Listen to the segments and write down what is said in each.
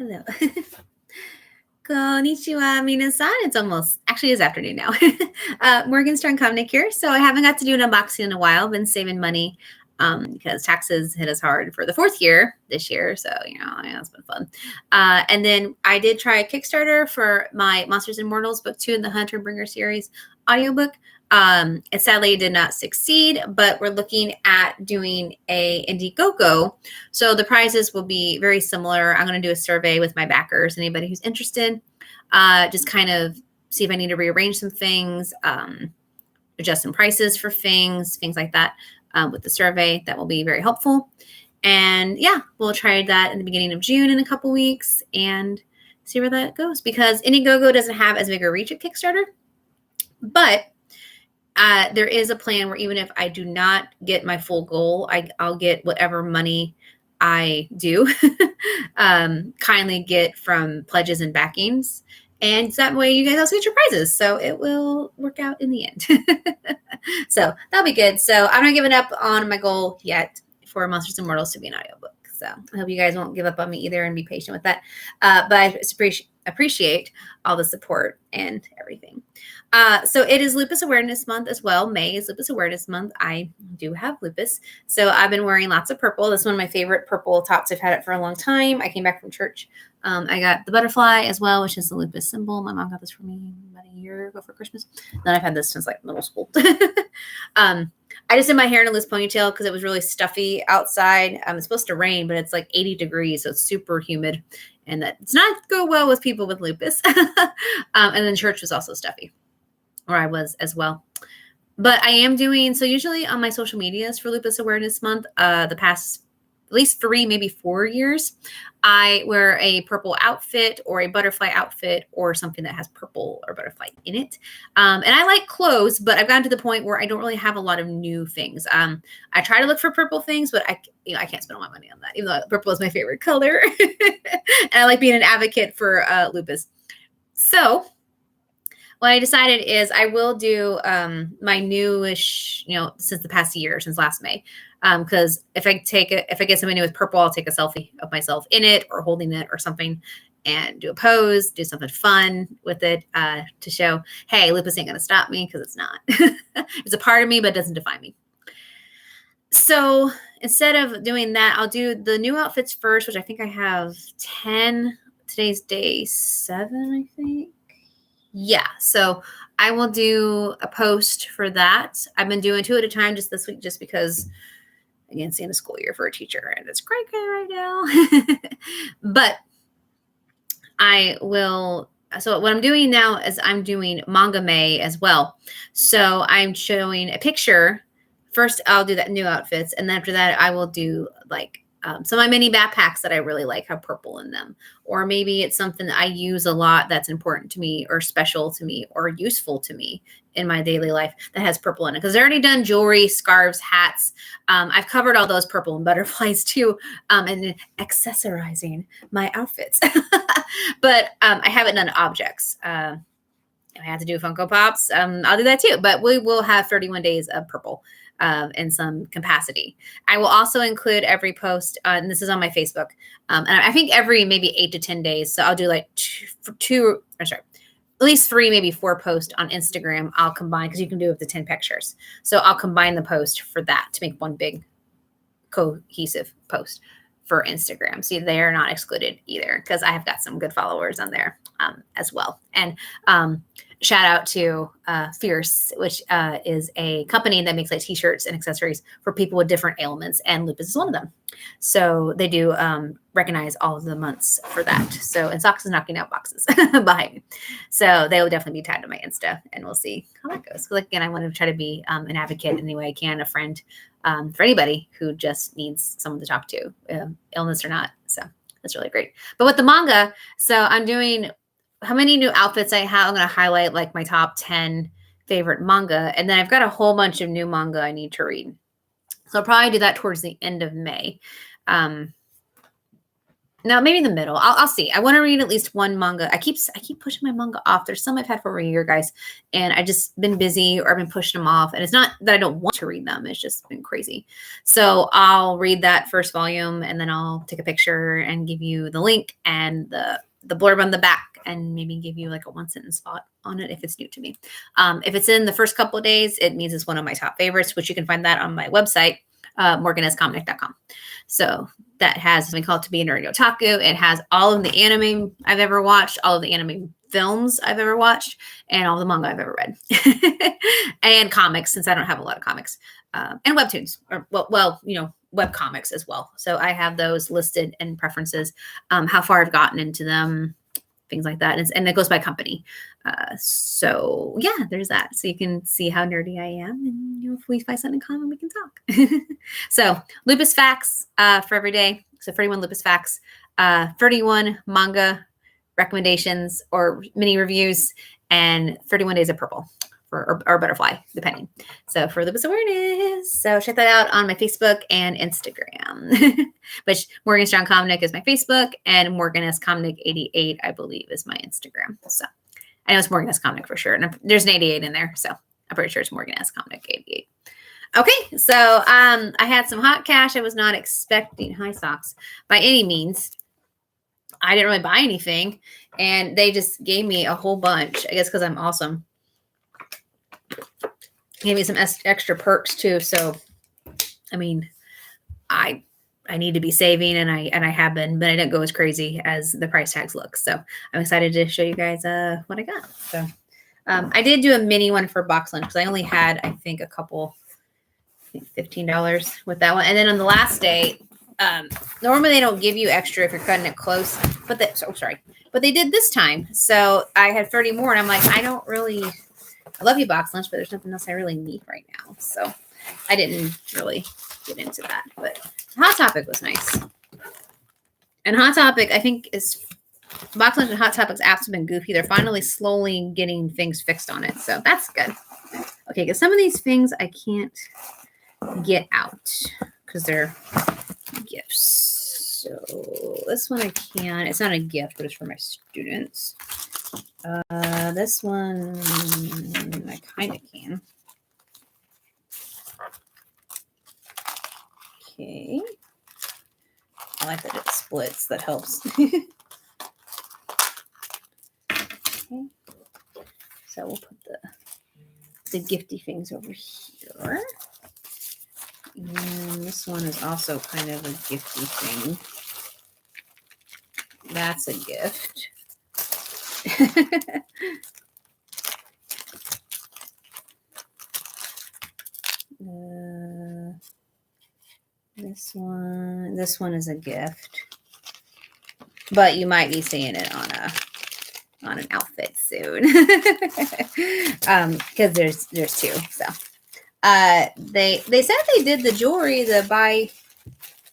Hello. Konnichiwa, minasan. It's actually it's afternoon now. Morgenstern Komnick here. So I haven't got to do an unboxing in a while. Been saving money because taxes hit us hard for the fourth year this year. So, it's been fun. And then I did try a Kickstarter for my Monsters and Mortals book 2 in the Hunter Bringer series audiobook. It sadly did not succeed, but we're looking at doing a Indiegogo. So the prizes will be very similar. I'm going to do a survey with my backers, anybody who's interested, just kind of see if I need to rearrange some things, adjust some prices for things like that with the survey. That will be very helpful. And yeah, we'll try that in the beginning of June in a couple weeks and see where that goes, because Indiegogo doesn't have as big a reach at Kickstarter, but there is a plan where even if I do not get my full goal, I'll get whatever money I do kindly get from pledges and backings. And that way you guys also get your prizes. So it will work out in the end. So that'll be good. So I'm not giving up on my goal yet for Monsters and Mortals to be an audiobook. So I hope you guys won't give up on me either and be patient with that. But I appreciate all the support and everything. So it is Lupus Awareness Month as well. May is Lupus Awareness Month. I do have lupus. So I've been wearing lots of purple. This is one of my favorite purple tops. I've had it for a long time. I came back from church. I got the butterfly as well, which is the lupus symbol. My mom got this for me about a year ago for Christmas. Then I've had this since like middle school. I just did my hair in a loose ponytail because it was really stuffy outside. It's supposed to rain, but it's like 80 degrees. So it's super humid. And that does not go well with people with lupus. And then church was also stuffy, or I was as well. But I am doing, so usually on my social medias for Lupus Awareness Month, the past at least 3, maybe 4 years, I wear a purple outfit or a butterfly outfit or something that has purple or butterfly in it. And I like clothes, but I've gotten to the point where I don't really have a lot of new things. I try to look for purple things, but I can't spend all my money on that, even though purple is my favorite color. And I like being an advocate for lupus. So what I decided is I will do my newish, since the past year, since last May. Because if I get something new with purple, I'll take a selfie of myself in it or holding it or something and do a pose, do something fun with it to show, hey, lupus ain't going to stop me, because it's not. It's a part of me, but it doesn't define me. So instead of doing that, I'll do the new outfits first, which I think I have 10. Today's day 7, I think. Yeah, so I will do a post for that. I've been doing 2 at a time just this week, just because, again, it's the end of school year for a teacher, and it's cray right now. But I will. So what I'm doing now is I'm doing Manga May as well. So I'm showing a picture. First, I'll do that new outfits, and then after that, I will do like some of my mini backpacks that I really like have purple in them. Or maybe it's something that I use a lot that's important to me or special to me or useful to me in my daily life that has purple in it. Because I've already done jewelry, scarves, hats. I've covered all those purple and butterflies too, and accessorizing my outfits. But I haven't done objects. I have to do Funko Pops. I'll do that too. But we will have 31 days of purple. In some capacity. I will also include every post, and this is on my Facebook, and I think every maybe 8 to 10 days. So I'll do like at least 3, maybe 4 posts on Instagram. I'll combine, because you can do up to 10 pictures. So I'll combine the post for that to make one big cohesive post for Instagram. So they are not excluded either, because I have got some good followers on there as well. And shout out to Fierce, which is a company that makes like t-shirts and accessories for people with different ailments, and lupus is one of them. So they do recognize all of the months for that. So, and Socks is knocking out boxes behind me. So they will definitely be tagged to my Insta, and we'll see how that goes. Because again, I want to try to be an advocate in any way I can, a friend for anybody who just needs someone to talk to, illness or not. So that's really great. But with the manga, so I'm doing how many new outfits I have. I'm going to highlight like my top 10 favorite manga. And then I've got a whole bunch of new manga I need to read. So I'll probably do that towards the end of May. No, maybe in the middle. I'll see. I want to read at least one manga. I keep pushing my manga off. There's some I've had for over a year, guys, and I just been busy or I've been pushing them off. And it's not that I don't want to read them. It's just been crazy. So I'll read that first volume and then I'll take a picture and give you the link and the blurb on the back and maybe give you like a 1-sentence thought on it if it's new to me. If it's in the first couple of days, it means it's one of my top favorites, which you can find that on my website, morganscomic.com. So that has something called To Be a Nerdy Otaku. It has all of the anime I've ever watched, all of the anime films I've ever watched, and all the manga I've ever read. And comics, since I don't have a lot of comics. And webtoons, or web comics as well. So I have those listed in preferences, how far I've gotten into them, things like that. And it goes by company. So yeah, there's that. So you can see how nerdy I am. And if we find something in common, we can talk. So lupus facts for every day. So 31 lupus facts, 31 manga recommendations or mini reviews, and 31 days of purple or butterfly, depending. So for lupus awareness. So check that out on my Facebook and Instagram. Which Morgan Strong Comic is my Facebook, and Morgan S. Comic 88, I believe, is my Instagram. So I know it's Morgan S. Comic for sure. And there's an 88 in there. So I'm pretty sure it's Morgan S. Comic 88. Okay, so I had some hot cash. I was not expecting high socks by any means. I didn't really buy anything, and they just gave me a whole bunch. I guess because I'm awesome. Gave me some extra perks too. So, I mean, I need to be saving, and I have been, but I didn't go as crazy as the price tags look. So I'm excited to show you guys what I got. So I did do a mini one for box lunch because I only had, I think, a couple, $15 with that one. And then on the last day, normally they don't give you extra if you're cutting it close, but they did this time. So I had 30 more, and I'm like, I love you, box lunch, but there's nothing else I really need right now. So I didn't really get into that, but Hot Topic was nice. And Hot Topic, I think, is box lunch and Hot Topic's apps have been goofy. They're finally slowly getting things fixed on it. So that's good. Okay, because some of these things I can't get out because they're gifts. So this one I can. It's not a gift, but it's for my students. This one I kind of can. Okay. I like that it splits. That helps. Okay. So we'll put the gifty things over here. And this one is also kind of a gifty thing. That's a gift. This one is a gift, but you might be seeing it on an outfit soon. Because there's two. So they said they did the jewelry, the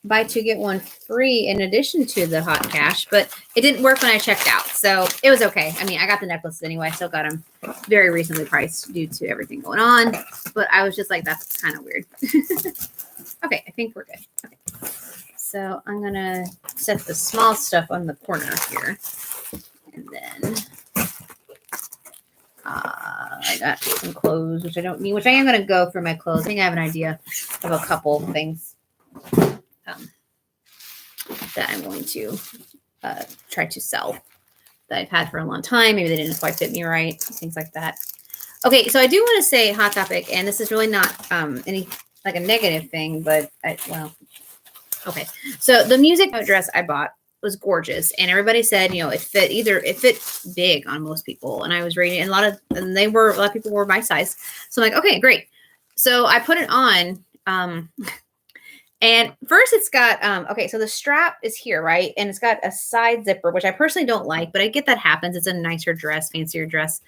buy two get one free in addition to the hot cash, but it didn't work when I checked out. So it was okay. I mean, I got the necklaces anyway. I still got them very reasonably priced due to everything going on. But I was just like, that's kind of weird. Okay, I think we're good. Okay. So I'm going to set the small stuff on the corner here. And then I got some clothes, which I don't need, which I am going to go for my clothes. I think I have an idea of a couple things that I'm going to try to sell that I've had for a long time. Maybe they didn't quite fit me right, things like that. Okay, so I do want to say Hot Topic, and this is really not any like a negative thing, but okay. So the music dress I bought was gorgeous, and everybody said, it fit big on most people, and I was reading, and a lot of people were my size. So I'm like, okay, great. So I put it on. And first it's got, okay, so the strap is here, right? And it's got a side zipper, which I personally don't like, but I get that happens. It's a nicer dress, fancier dress.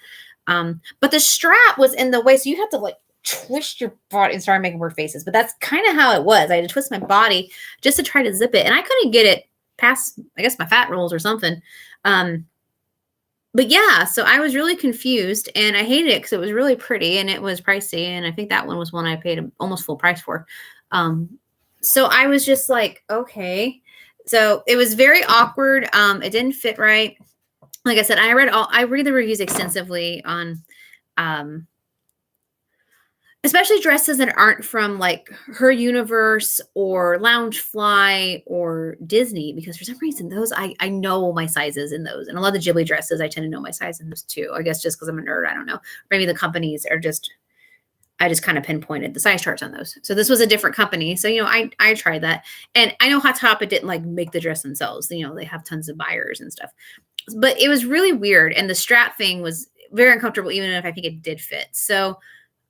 But the strap was in the way, so you have to like twist your body and start making weird faces. But that's kind of how it was. I had to twist my body just to try to zip it. And I couldn't get it past, I guess, my fat rolls or something. But yeah, so I was really confused, and I hated it because it was really pretty and it was pricey. And I think that one was one I paid almost full price for. So I was just like, okay. So it was very awkward. It didn't fit right. Like I said, I read the reviews extensively on, um, especially dresses that aren't from like Her Universe or Loungefly or Disney, because for some reason those I know my sizes in those, and a lot of the Ghibli dresses I tend to know my size in those too. I guess just because I'm a nerd, I don't know. Maybe the companies are just, I just kind of pinpointed the size charts on those. So this was a different company. So, I tried that. And I know Hot Topic didn't like make the dress themselves. They have tons of buyers and stuff. But it was really weird. And the strap thing was very uncomfortable, even if I think it did fit. So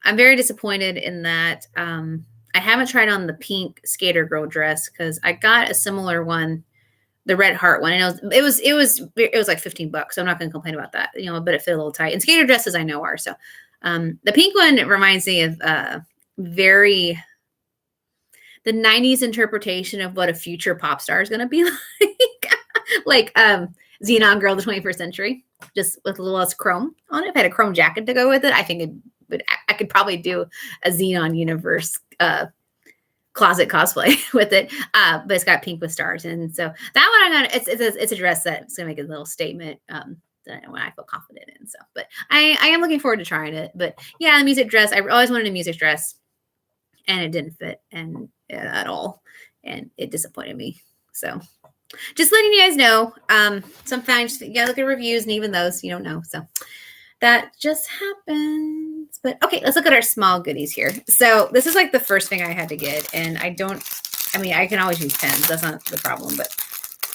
I'm very disappointed in that. I haven't tried on the pink skater girl dress because I got a similar one, the red heart one. And it was like $15. So I'm not going to complain about that, but it fit a little tight. And skater dresses I know are. So the pink one reminds me of the 90s interpretation of what a future pop star is going to be like Xenon Girl of the 21st Century, just with a little less chrome on it. If I had a chrome jacket to go with it, I think I could probably do a Xenon universe closet cosplay with it, but it's got pink with stars. And so that one it's a dress that's going to make a little statement. When I feel confident in. So, but I am looking forward to trying it. But yeah, the music dress, I always wanted a music dress and it didn't fit at all. And it disappointed me. So just letting you guys know, sometimes you gotta look at reviews and even those you don't know. So that just happens. But okay, let's look at our small goodies here. So this is like the first thing I had to get. And I can always use pens. That's not the problem, but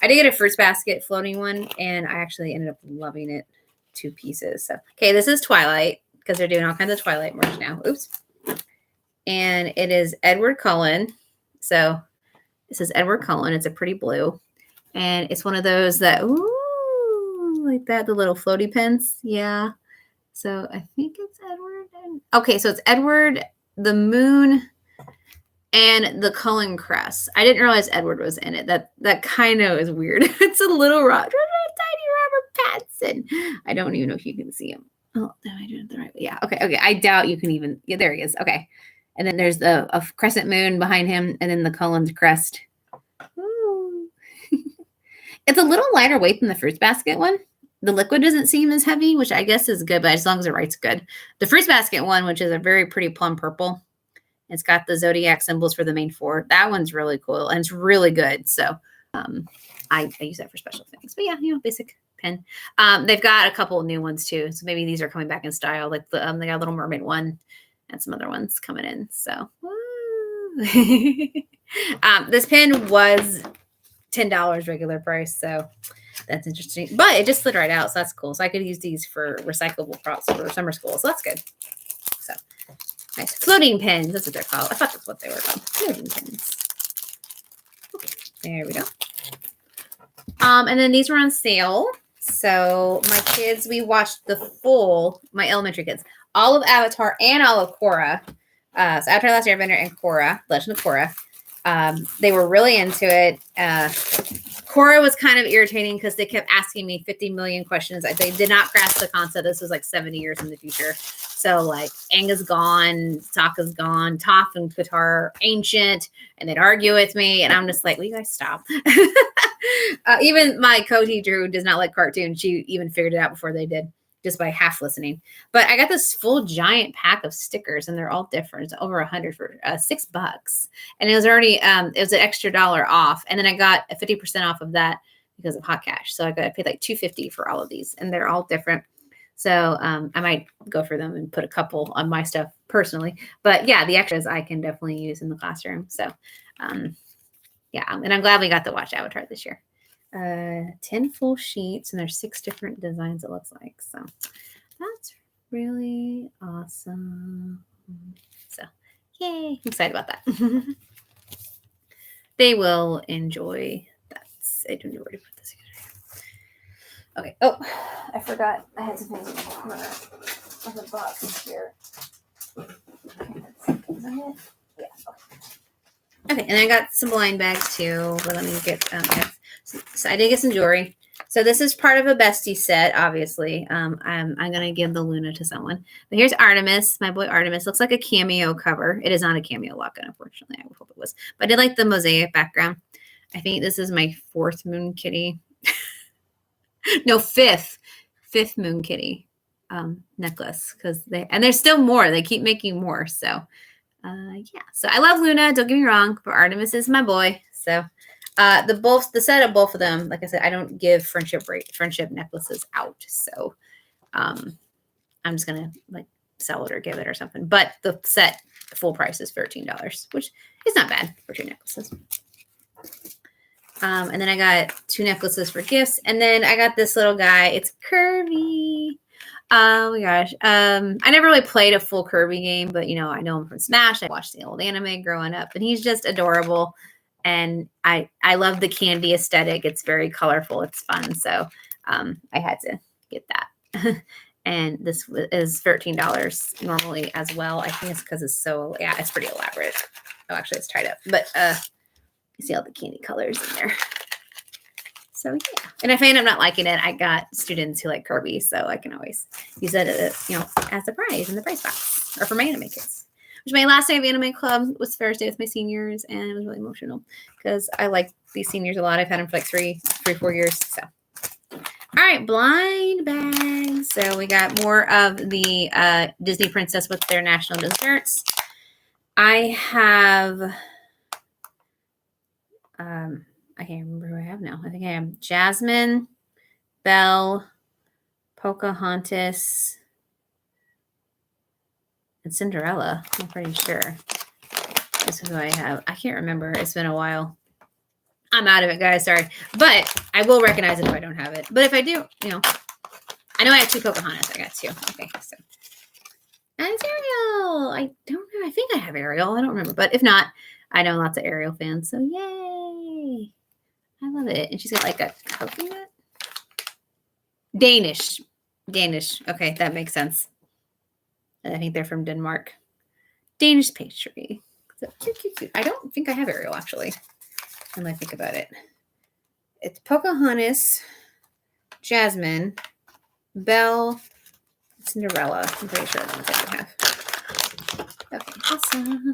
I did get a fruits basket floating one, and I actually ended up loving it 2 pieces. So, okay, this is Twilight, because they're doing all kinds of Twilight merch now. Oops. And it is Edward Cullen. So this is Edward Cullen. It's a pretty blue. And it's one of those that, ooh, like that, the little floaty pens. Yeah. So I think it's Edward. Okay, so it's Edward, the moon, and the Cullen crest. I didn't realize Edward was in it. That kind of is weird. It's a little tiny Robert Pattinson. I don't even know if you can see him. Oh, am I doing it the right way? Yeah. Okay. I doubt you can even. Yeah, there he is. Okay. And then there's a crescent moon behind him, and then the Cullen's crest. Ooh. It's a little lighter weight than the fruits basket one. The liquid doesn't seem as heavy, which I guess is good, but as long as it writes good. The fruits basket one, which is a very pretty plum purple, it's got the zodiac symbols for the main 4. That one's really cool, and it's really good. So I use that for special things. But yeah, basic pen. They've got a couple of new ones too. So maybe these are coming back in style. Like they got a Little Mermaid one and some other ones coming in. So this pen was $10 regular price. So that's interesting. But it just slid right out. So that's cool. So I could use these for recyclable props for summer school. So that's good. So nice. Floating pens. That's what they're called. I thought that's what they were called. Floating pens. Okay. There we go. And then these were on sale. So my kids, we watched my elementary kids, all of Avatar and all of Korra. So Avatar: Last Airbender and Korra, Legend of Korra. They were really into it. Korra was kind of irritating because they kept asking me 50 million questions. They did not grasp the concept. This was like 70 years in the future. So like Aanga's gone, Sokka's gone, Toph and Katara are ancient, and they'd argue with me. And I'm just like, will you guys stop? Even my co-teacher who does not like cartoons, she even figured it out before they did, just by half listening. But I got this full giant pack of stickers, and they're all different. It's over 100 for $6. And it was already, it was an extra $1 off. And then I got a 50% off of that because of Hot Cash. So I paid like $2.50 for all of these, and they're all different. So I might go for them and put a couple on my stuff personally. But yeah, the extras I can definitely use in the classroom. So yeah, and I'm glad we got to watch Avatar this year. 10 full sheets, and there's 6 different designs, it looks like. So that's really awesome. So yay, I'm excited about that. They will enjoy that. I don't know where to put this again. Okay. Oh, I forgot. I had some things in the corner of the box here. Is that it? Yeah. Okay, and I got some blind bags too. But let me get so I did get some jewelry. So this is part of a bestie set, obviously. I'm gonna give the Luna to someone. But here's Artemis, my boy Artemis. Looks like a cameo cover. It is not a cameo lock, unfortunately. I would hope it was. But I did like the mosaic background. I think this is my 4th moon kitty. No, 5th moon kitty necklace, because there's still more. They keep making more. So yeah. So I love Luna. Don't get me wrong, but Artemis is my boy. So the set of both of them, like I said, I don't give friendship necklaces out. So I'm just gonna like sell it or give it or something. But the set full price is $13, which is not bad for 2 necklaces. And then I got 2 necklaces for gifts. And then I got this little guy. It's Kirby. Oh my gosh. I never really played a full Kirby game, but you know, I know him from Smash. I watched the old anime growing up, and he's just adorable. And I love the candy aesthetic. It's very colorful. It's fun. So I had to get that. And this is $13 normally as well. I think it's because it's so, yeah, it's pretty elaborate. Oh, actually it's tied up, but you see all the candy colors in there. So yeah. And if I end up not liking it, I got students who like Kirby, so I can always use it as, you know, as a prize in the prize box, or for my anime kids. Which my last day of anime club was Thursday with my seniors, and it was really emotional because I like these seniors a lot. I've had them for like 4 years. So all right, blind bags. So we got more of the Disney princess with their national desserts. I have I can't remember who I have now. I think I have Jasmine, Belle, Pocahontas, and Cinderella. I'm pretty sure. This is who I have. I can't remember. It's been a while. I'm out of it, guys. Sorry. But I will recognize it if I don't have it. But if I do, you know. I know I have 2 Pocahontas. I got 2. Okay, so. And Ariel. I don't know. I think I have Ariel. I don't remember. But if not, I know lots of Ariel fans. So yay. I love it. And she's got like a coconut. Danish. Okay, that makes sense. And I think they're from Denmark. Danish pastry. So cute. I don't think I have Ariel, actually. When I think about it. It's Pocahontas, Jasmine, Belle, Cinderella. I'm pretty sure that's what I have. Okay, awesome.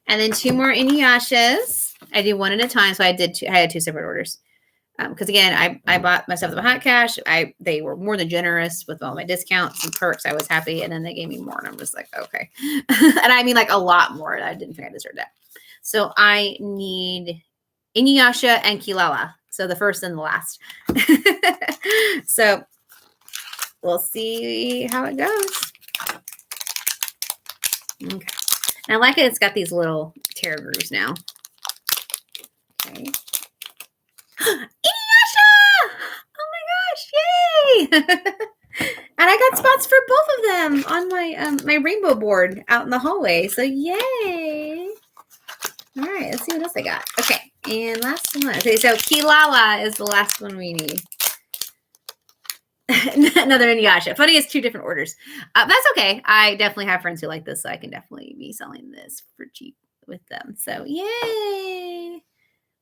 And then 2 more Inuyashas. I do one at a time, so I had 2 separate orders. Because again, I bought myself the hot cash. They were more than generous with all my discounts and perks. I was happy, and then they gave me more, and I'm just like, okay. And I mean, like a lot more. I didn't think I deserved that. So I need Inuyasha and Kilala. So the first and the last. So we'll see how it goes. Okay. And I like it. It's got these little tear grooves now. Okay. Inuyasha! Oh my gosh, yay! And I got spots for both of them on my my rainbow board out in the hallway. So yay! All right, let's see what else I got. Okay, and last one. Okay, so Kilala is the last one we need. Another Inuyasha. Funny, it's 2 different orders. That's okay. I definitely have friends who like this, so I can definitely be selling this for cheap with them. So yay!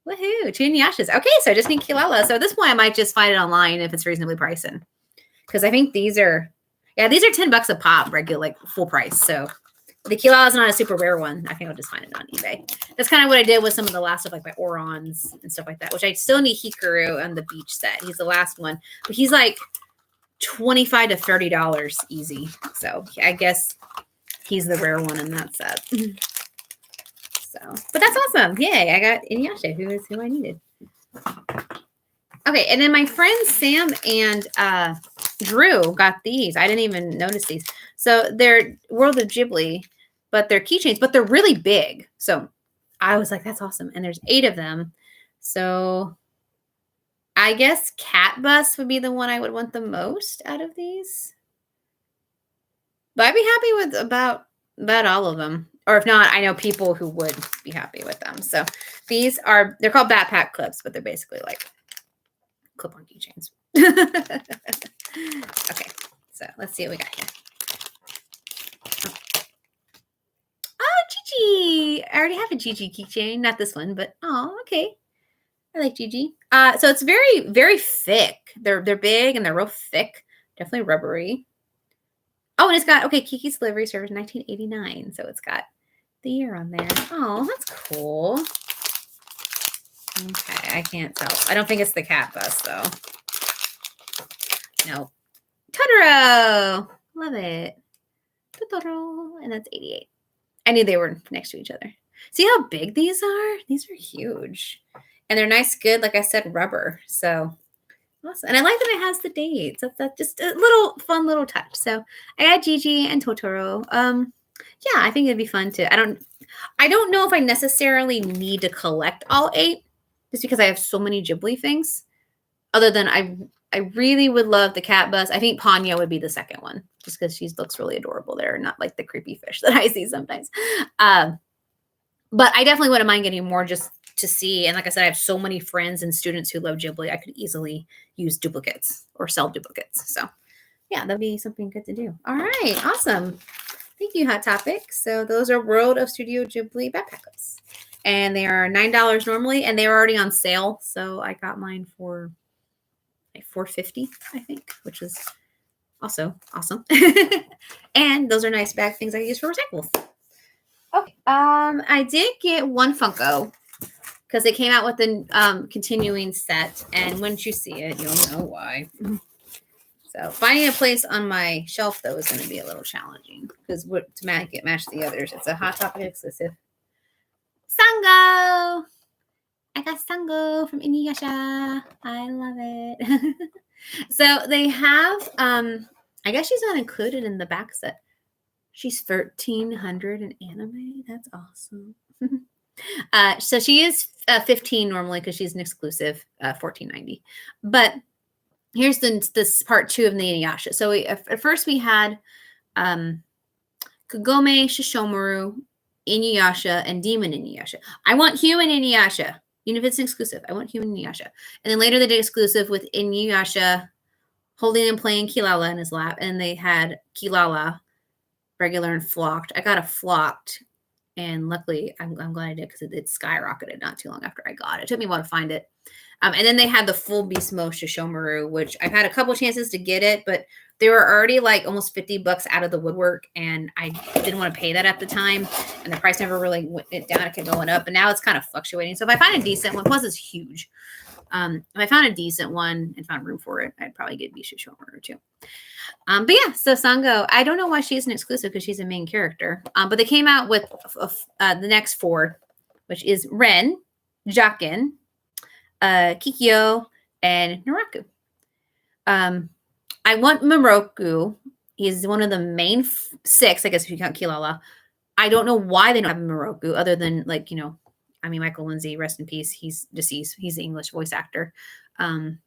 Woohoo! 2 Inuyashas. Okay, so I just need Kilala. So at this point, I might just find it online if it's reasonably pricing. Because I think these are $10 a pop, regular, like full price. So the Kilala is not a super rare one. I think I'll just find it on eBay. That's kind of what I did with some of the last stuff, like my Orons and stuff like that, which I still need Hikaru on the beach set. He's the last one. But he's like $25 to $30 easy. So I guess he's the rare one in that set. So, but that's awesome. Yay, I got Inuyasha, who is who I needed. Okay, and then my friends Sam and Drew got these. I didn't even notice these. So they're World of Ghibli, but they're keychains, but they're really big. So I was like, that's awesome. And there's 8 of them. So I guess Cat Bus would be the one I would want the most out of these. But I'd be happy with about all of them. Or if not, I know people who would be happy with them. So they're called backpack clips, but they're basically like clip-on keychains. Okay, so let's see what we got here. Oh, Gigi! I already have a Gigi keychain. Not this one, but okay. I like Gigi. So it's very, very thick. They're big and they're real thick. Definitely rubbery. Oh, and it's got, Kiki's Delivery Service 1989. So it's got the year on there. Oh, that's cool. Okay, I can't tell. I don't think it's the cat bus, though. No. Totoro! Love it. Totoro. And that's 88. I knew they were next to each other. See how big these are? These are huge. And they're nice, good, like I said, rubber. So awesome. And I like that it has the dates. That's just a little fun little touch. So I got Gigi and Totoro. Yeah, I think it'd be fun to. I don't know if I necessarily need to collect all 8, just because I have so many Ghibli things. Other than I really would love the cat bus. I think Ponyo would be the second one, just because she looks really adorable there, not like the creepy fish that I see sometimes. But I definitely wouldn't mind getting more just to see. And like I said, I have so many friends and students who love Ghibli. I could easily use duplicates or sell duplicates. So yeah, that'd be something good to do. All right, awesome. Thank you, Hot Topic. So those are World of Studio Ghibli backpack clips. And they are $9 normally, and they were already on sale. So I got mine for like $4.50, I think, which is also awesome. And those are nice bag things I use for recyclables. Okay. I did get one Funko because they came out with the continuing set, and once you see it, you'll know why. So finding a place on my shelf, though, is going to be a little challenging because to make it match the others, it's a Hot Topic exclusive. Sango! I got Sango from Inuyasha. I love it. So they have, I guess she's not included in the back set. She's 1,300 in anime. That's awesome. So she is 15 normally because she's an exclusive, $14.90. But here's this part 2 of the Inuyasha. So at first we had Kagome, Shishomaru, Inuyasha, and Demon Inuyasha. I want human Inuyasha. Even if it's exclusive, I want human Inuyasha. And then later they did exclusive with Inuyasha holding and playing Kilala in his lap. And they had Kilala, regular and flocked. I got a flocked. And luckily, I'm glad I did because it skyrocketed not too long after I got it. It took me a while to find it. And then they had the full Beast Mode Shishomaru, which I've had a couple chances to get it, but they were already like almost $50 out of the woodwork, and I didn't want to pay that at the time. And the price never really went down; it kept going up, and now it's kind of fluctuating. So if I find a decent one, plus it's huge. If I found a decent one and found room for it, I'd probably get Beast Shishomaru too. But yeah, so Sango, I don't know why she's an exclusive because she's a main character. But they came out with the next 4, which is Ren, Jakin, Kikyo, and Naraku. I want Moroku. He's one of the main 6, I guess, if you count Kilala. I don't know why they don't have Moroku, other than Michael Lindsay, rest in peace. He's deceased. He's the English voice actor. I don't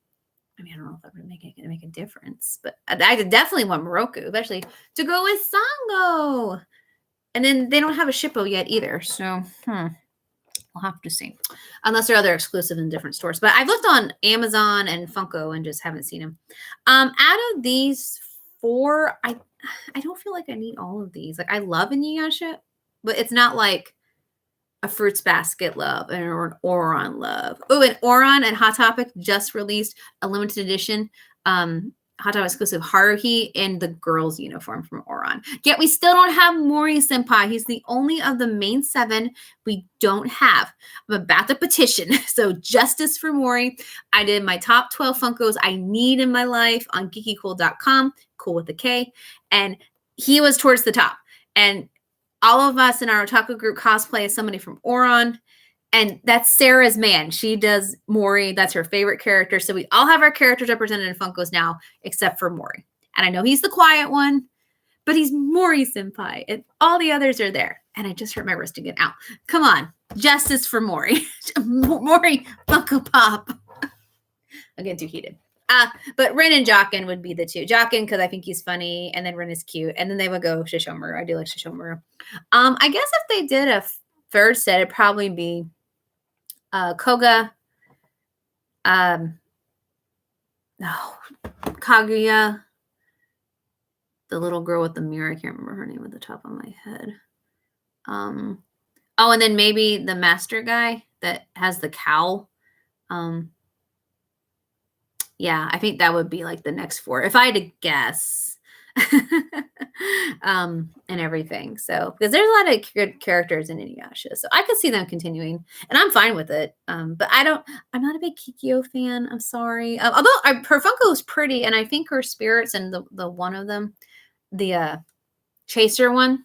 know if that would make a difference, but I definitely want Moroku, especially to go with Sango. And then they don't have a Shippo yet either, so we'll have to see. Unless there are other exclusive in different stores. But I've looked on Amazon and Funko and just haven't seen them. Out of these 4, I don't feel like I need all of these. Like, I love Inuyasha, but it's not like a Fruits Basket love or an Oron love. Oh, and Oron and Hot Topic just released a limited edition Hot Topic exclusive Haruhi in the girl's uniform from Oron. Yet we still don't have Mori Senpai. He's the only of the main 7 we don't have. I'm about to petition. So justice for Mori. I did my top 12 Funkos I need in my life on geekycool.com, cool with a K. And he was towards the top. And all of us in our otaku group cosplay as somebody from Oron. And that's Sarah's man. She does Mori. That's her favorite character. So we all have our characters represented in Funkos now, except for Mori. And I know he's the quiet one, but he's Mori Senpai. And all the others are there. And I just hurt my wrist again. Ow. Come on. Justice for Mori. Mori Funko Pop. I'm getting too heated. But Rin and Jakin would be the 2. Jakin, because I think he's funny, and then Rin is cute. And then they would go Shishomaru. I do like Shishomaru. I guess if they did a 3rd set, it'd probably be Koga, Kaguya, the little girl with the mirror. I can't remember her name at the top of my head. And then maybe the master guy that has the cowl. Yeah, I think that would be like the next 4. If I had to guess, And everything. So because there's a lot of good characters in Inuyasha, so I could see them continuing, and I'm fine with it. But I'm not a big Kikyo fan. I'm sorry. Although her Funko is pretty, and I think her spirits and the one of them, the chaser one,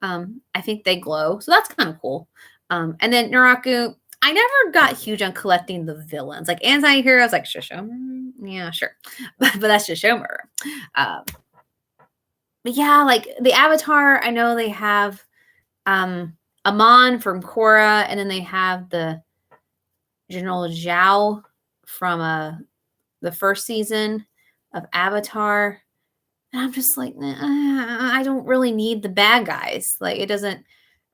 I think they glow, so that's kind of cool. And then Naraku, I never got huge on collecting the villains, like anti-heroes, like Shishomaru. Yeah, sure, but that's Shishomaru. Um, but yeah, like the Avatar, I know they have Amon from Korra, and then they have the General Zhao from the first season of Avatar. And I'm just like, I don't really need the bad guys. Like it doesn't,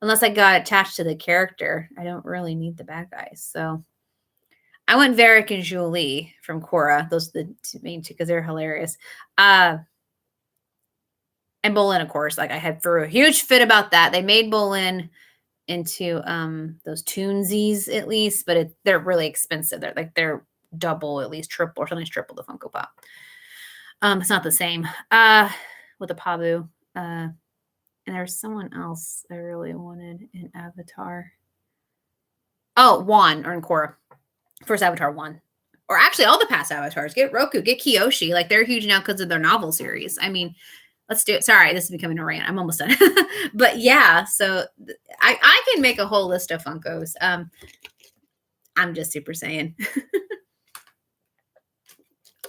unless I got attached to the character, I don't really need the bad guys. So I went Varric and Julie from Korra. Those are the main two because they're hilarious. And Bolin, of course, like I had threw a huge fit about that. They made Bolin into those Toonsies at least, but they're really expensive. They're double, at least triple, or sometimes triple the Funko Pop. It's not the same. With the Pabu. And there's someone else I really wanted in Avatar. Oh, Juan or in Korra. First Avatar 1. Or actually all the past Avatars. Get Roku, get Kyoshi. Like they're huge now because of their novel series. I mean, let's do it. Sorry, this is becoming a rant. I'm almost done. But yeah, so I can make a whole list of Funkos. I'm just super saying.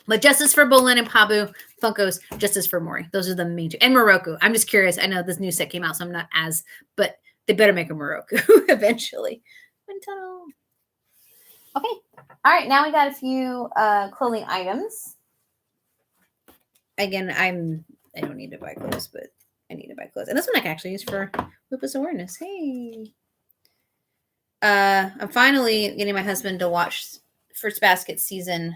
But justice for Bolin and Pabu, Funkos, justice for Mori. Those are the main two. And Moroku. I'm just curious. I know this new set came out, so I'm not as, but they better make a Moroku eventually. Okay. All right. Now we got a few clothing items. Again, I don't need to buy clothes, but I need to buy clothes. And this one I can actually use for lupus awareness. Hey. I'm finally getting my husband to watch Fruits Basket season,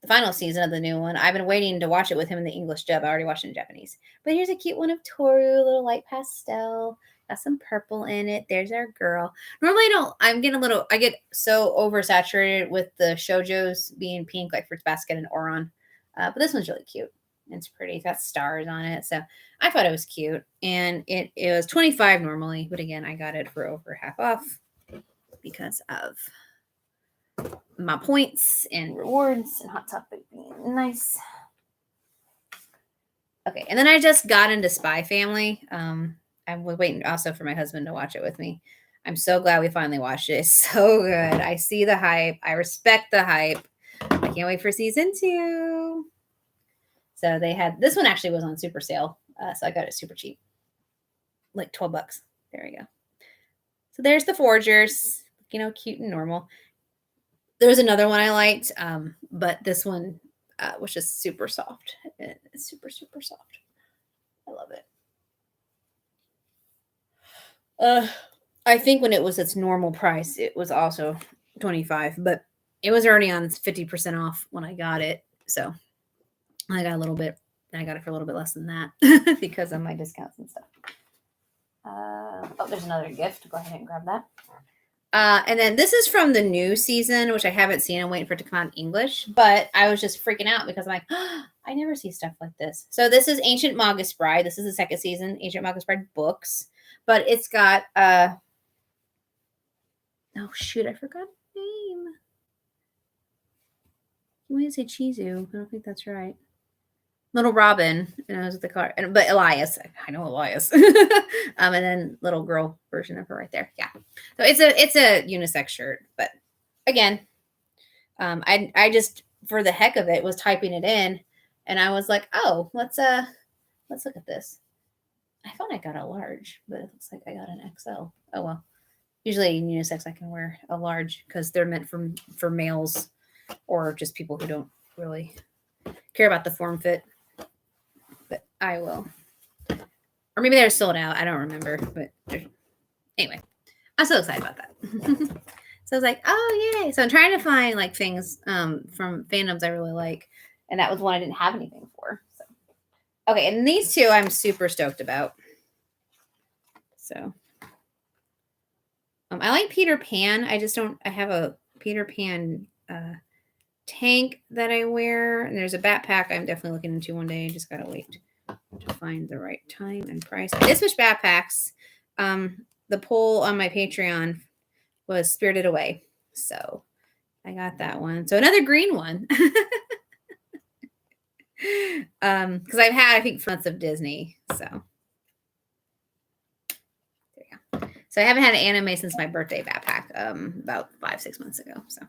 the final season of the new one. I've been waiting to watch it with him in the English dub. I already watched it in Japanese. But here's a cute one of Toru, a little light pastel. Got some purple in it. There's our girl. Normally I get so oversaturated with the shoujos being pink, like Fruits Basket and Oron. But this one's really cute. It's pretty. It's got stars on it. So I thought it was cute. And it was $25 normally. But again, I got it for over half off because of my points and rewards and Hot Topic being nice. Okay, and then I just got into Spy Family. I was waiting also for my husband to watch it with me. I'm so glad we finally watched it. It's so good. I see the hype. I respect the hype. I can't wait for season 2. So they had, this one actually was on super sale. So I got it super cheap. Like $12. There we go. So there's the Forgers. Cute and normal. There was another one I liked, but this one was just super soft. It's super, super soft. I love it. I think when it was its normal price, it was also $25, but it was already on 50% off when I got it. So I got a little bit, and I got it for a little bit less than that because of my discounts and stuff. There's another gift. Go ahead and grab that. And then this is from the new season, which I haven't seen. I'm waiting for it to come out in English, but I was just freaking out because I'm like, I never see stuff like this. So this is Ancient Magus Bride. This is the second season, Ancient Magus Bride books, but it's got, oh shoot, I forgot the name. You want to say Chizu? I don't think that's right. Little Robin, knows the car, but Elias, I know Elias, and then little girl version of her right there. Yeah, so it's a unisex shirt, but again, I just for the heck of it was typing it in, and I was like, oh, let's look at this. I thought I got a large, but it looks like I got an XL. Oh well, usually in unisex I can wear a large because they're meant for males or just people who don't really care about the form fit. But I will. Or maybe they're sold out. I don't remember. But anyway, I'm so excited about that. So I was like, oh, yay. So I'm trying to find like things from fandoms I really like. And that was one I didn't have anything for. So okay, and these two I'm super stoked about. So I like Peter Pan. I have a Peter Pan tank that I wear. And there's a backpack I'm definitely looking into one day. I just gotta wait to find the right time and price. I did switch backpacks. The poll on my Patreon was Spirited Away. So I got that one. So another green one. Because I've had, I think, months of Disney. So there you go. So I haven't had an anime since my birthday backpack, about 5-6 months ago. So,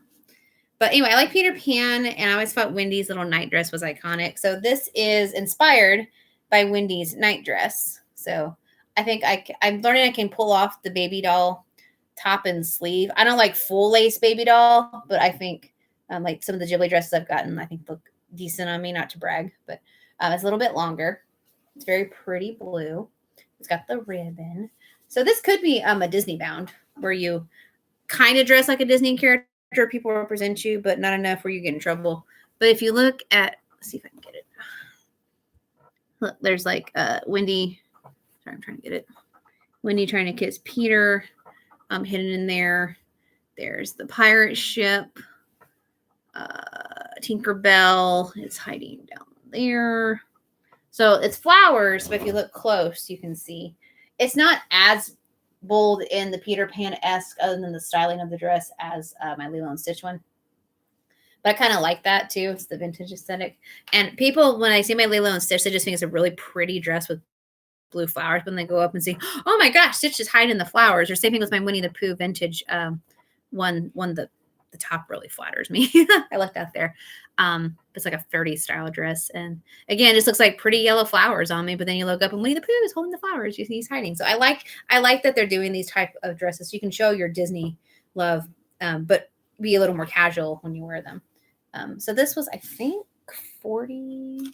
but anyway, I like Peter Pan, and I always thought Wendy's little night dress was iconic. So this is inspired by Wendy's night dress. So I think I'm learning I can pull off the baby doll top and sleeve. I don't like full lace baby doll, but I think like some of the Ghibli dresses I've gotten, I think look decent on me, not to brag, but it's a little bit longer. It's very pretty blue. It's got the ribbon. So this could be a Disney bound where you kind of dress like a Disney character. People represent you, but not enough where you get in trouble. But if you look at, let's see if I can get it. Look, there's like Wendy. Sorry, I'm trying to get it. Wendy trying to kiss Peter. Hidden in there. There's the pirate ship. Tinkerbell is hiding down there. So it's flowers, but if you look close, you can see it's not as bold in the Peter Pan-esque, other than the styling of the dress, as my Lilo and Stitch one. But I kind of like that too. It's the vintage aesthetic. And people, when I see my Lilo and Stitch, they just think it's a really pretty dress with blue flowers. When they go up and see, oh my gosh, Stitch is hiding the flowers. Or same thing with my Winnie the Pooh vintage one. The top really flatters me. I left that there. It's like a 30s style dress. And again, it just looks like pretty yellow flowers on me. But then you look up and Winnie the Pooh is holding the flowers. You see he's hiding. So I like that they're doing these type of dresses. So you can show your Disney love, but be a little more casual when you wear them. So this was, I think, $44,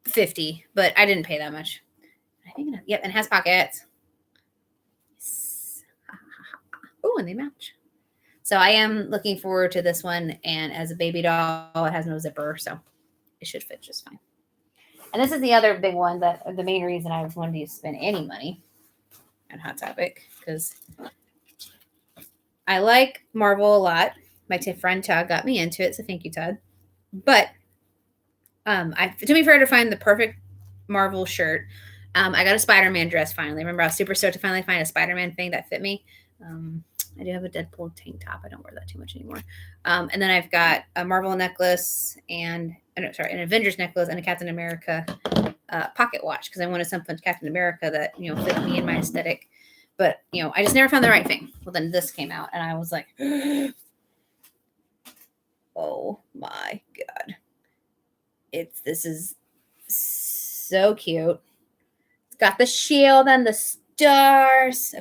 $50, but I didn't pay that much. I think, yep, and it has pockets. Yes. Oh, and they match. So I am looking forward to this one. And as a baby doll, it has no zipper, so it should fit just fine. And this is the other big one, that the main reason I wanted to spend any money on Hot Topic, because I like Marvel a lot. My friend Todd got me into it, so thank you, Todd. But it took me forever to find the perfect Marvel shirt. I got a Spider-Man dress finally. Remember, I was super stoked to finally find a Spider-Man thing that fit me. I do have a Deadpool tank top. I don't wear that too much anymore. And then I've got a Marvel necklace and an Avengers necklace and a Captain America pocket watch, because I wanted something Captain America that, fit me in my aesthetic. But, I just never found the right thing. Well, then this came out and I was like, oh my God. This is so cute. It's got the shield and the stars.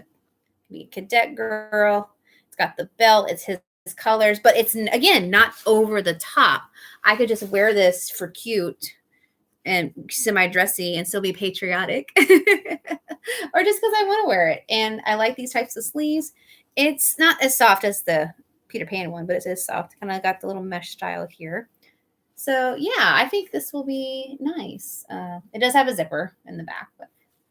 Be a cadet girl. It's got the belt. It's his colors, but it's, again, not over the top. I could just wear this for cute and semi-dressy and still be patriotic. Or just because I want to wear it. And I like these types of sleeves. It's not as soft as the Peter Pan one, but it is soft. Kind of got the little mesh style here. So yeah, I think this will be nice. It does have a zipper in the back,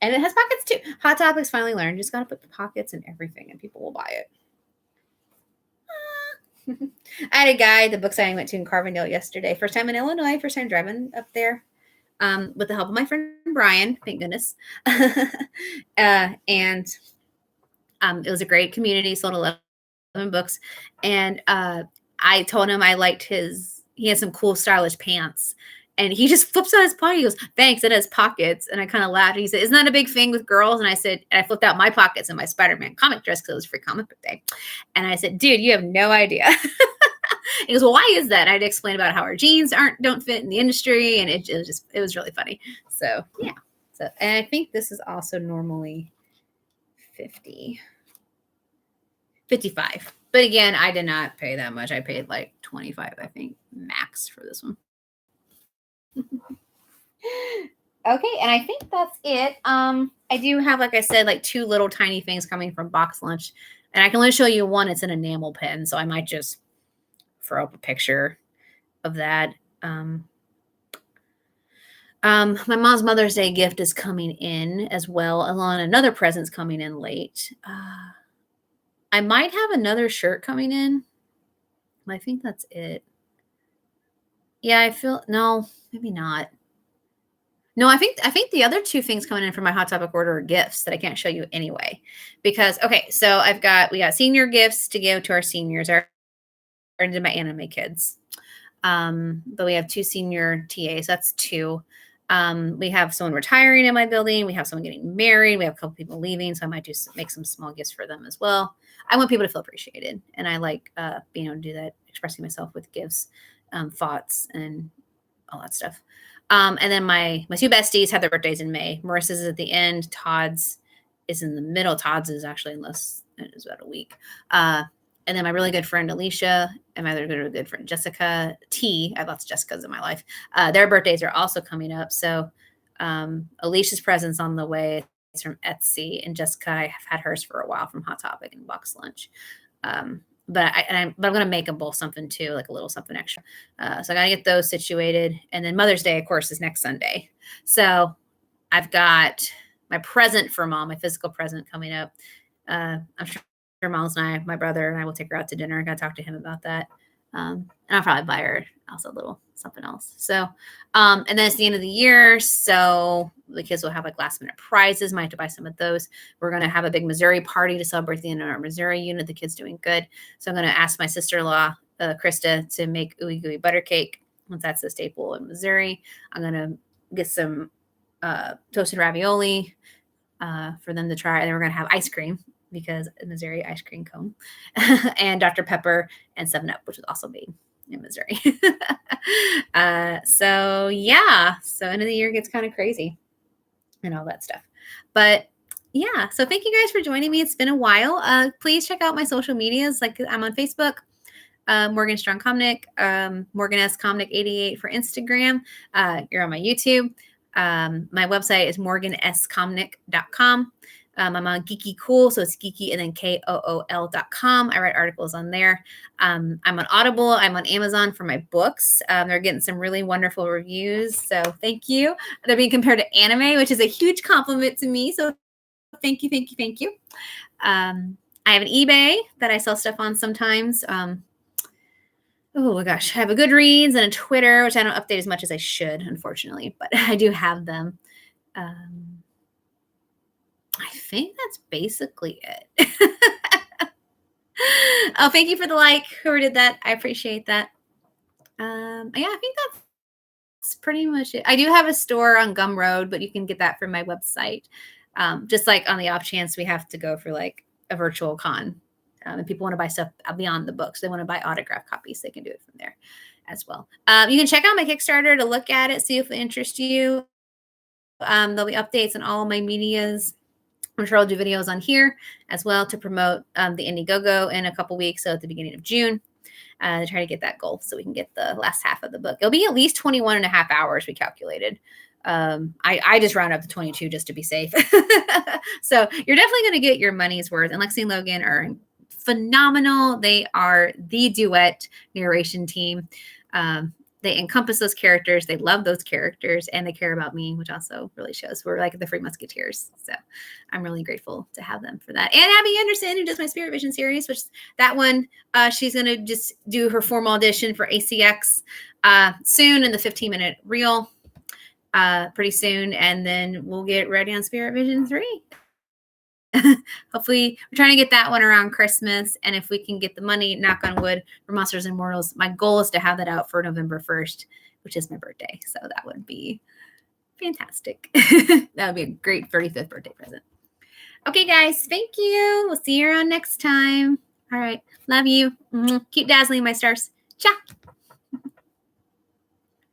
and it has pockets too. Hot Topics finally learned, just gotta put the pockets in everything and people will buy it. I had a guy at the book signing I went to in Carbondale yesterday. First time in Illinois, first time driving up there. With the help of my friend Brian, thank goodness. And it was a great community, sold 11 books. And I told him I liked he has some cool stylish pants. And he just flips out his pocket. He goes, thanks, it has pockets. And I kind of laughed. He said, isn't that a big thing with girls? And I said, and I flipped out my pockets in my Spider-Man comic dress because it was free comic book day. And I said, dude, you have no idea. He goes, well, why is that? And I had to explain about how our jeans don't fit in the industry. And it was really funny. So yeah. And I think this is also normally $55. But again, I did not pay that much. I paid like $25, I think, max for this one. Okay, and I think that's it. I do have, like I said, like 2 little tiny things coming from Box Lunch. And I can only show you one. It's an enamel pen. So I might just throw up a picture of that. My mom's Mother's Day gift is coming in as well, along another present's coming in late. I might have another shirt coming in. I think that's it. Yeah, no, maybe not. No, I think the other two things coming in for my Hot Topic order are gifts that I can't show you anyway. Because okay, so we got senior gifts to give to our seniors, our to my anime kids. But we have 2 senior TAs. That's 2. We have someone retiring in my building. We have someone getting married. We have a couple people leaving, so I might make some small gifts for them as well. I want people to feel appreciated, and I like being able to do that, expressing myself with gifts, thoughts, and all that stuff. And then my 2 besties have their birthdays in May. Marissa's is at the end. Todd's is in the middle. Todd's is actually it's about a week. And then my really good friend Alicia and my other good friend Jessica T. I have lots of Jessicas in my life. Their birthdays are also coming up. So Alicia's present's on the way. It's from Etsy, and Jessica, I have had hers for a while from Hot Topic and Box Lunch. But I'm going to make them both something too, like a little something extra. So I got to get those situated. And then Mother's Day, of course, is next Sunday. So I've got my present for Mom, my physical present coming up. I'm sure Miles and I, my brother and I will take her out to dinner. I got to talk to him about that. And I'll probably buy her also a little something else. So, and then it's the end of the year. So the kids will have like last minute prizes. Might have to buy some of those. We're going to have a big Missouri party to celebrate the end of our Missouri unit. The kids doing good. So I'm going to ask my sister-in-law, Krista, to make ooey gooey butter cake. Once that's the staple in Missouri, I'm going to get some toasted ravioli for them to try. And then we're going to have ice cream, because Missouri ice cream cone, and Dr. Pepper and 7-Up, which was also made in Missouri. So yeah, so end of the year gets kind of crazy and all that stuff. But yeah, so thank you guys for joining me. It's been a while. Please check out my social medias. Like I'm on Facebook, Morgan Strong Comnic, Morgan S. Comnic 88 for Instagram. You're on my YouTube. My website is morganscomnic.com. I'm on Geeky Cool, so it's geeky and then KOOL.com. I write articles on there. I'm on Audible. I'm on Amazon for my books. They're getting some really wonderful reviews, so thank you. They're being compared to anime, which is a huge compliment to me, so thank you, thank you, thank you. I have an eBay that I sell stuff on sometimes. Oh my gosh, I have a Goodreads and a Twitter, which I don't update as much as I should, unfortunately, but I do have them. I think that's basically it. Oh, thank you for the like. Whoever did that, I appreciate that. Yeah, I think that's pretty much it. I do have a store on Gumroad, but you can get that from my website. Just like on the off chance we have to go for like a virtual con, and people want to buy stuff beyond the books. They want to buy autograph copies. They can do it from there as well. You can check out my Kickstarter to look at it, see if it interests you. There'll be updates on all of my medias. I'm sure I'll do videos on here as well to promote the Indiegogo in a couple weeks. So at the beginning of June, to try to get that goal so we can get the last half of the book. It'll be at least 21 and a half hours, we calculated. I just round up to 22 just to be safe. So you're definitely going to get your money's worth. And Lexi and Logan are phenomenal. They are the duet narration team. They encompass those characters. They love those characters, and they care about me, which also really shows. We're like the Three Musketeers. So I'm really grateful to have them for that. And Abby Anderson, who does my Spirit Vision series, which that one, she's going to just do her formal audition for ACX soon in the 15-minute reel pretty soon. And then we'll get ready on Spirit Vision 3. Hopefully we're trying to get that one around Christmas, and if we can get the money, knock on wood, for Monsters and Mortals, my goal is to have that out for November 1st, which is my birthday. So that would be fantastic. That would be a great 35th birthday present. Okay, guys, thank you. We'll see you around next time. All right, love you. Keep dazzling, my stars. Ciao.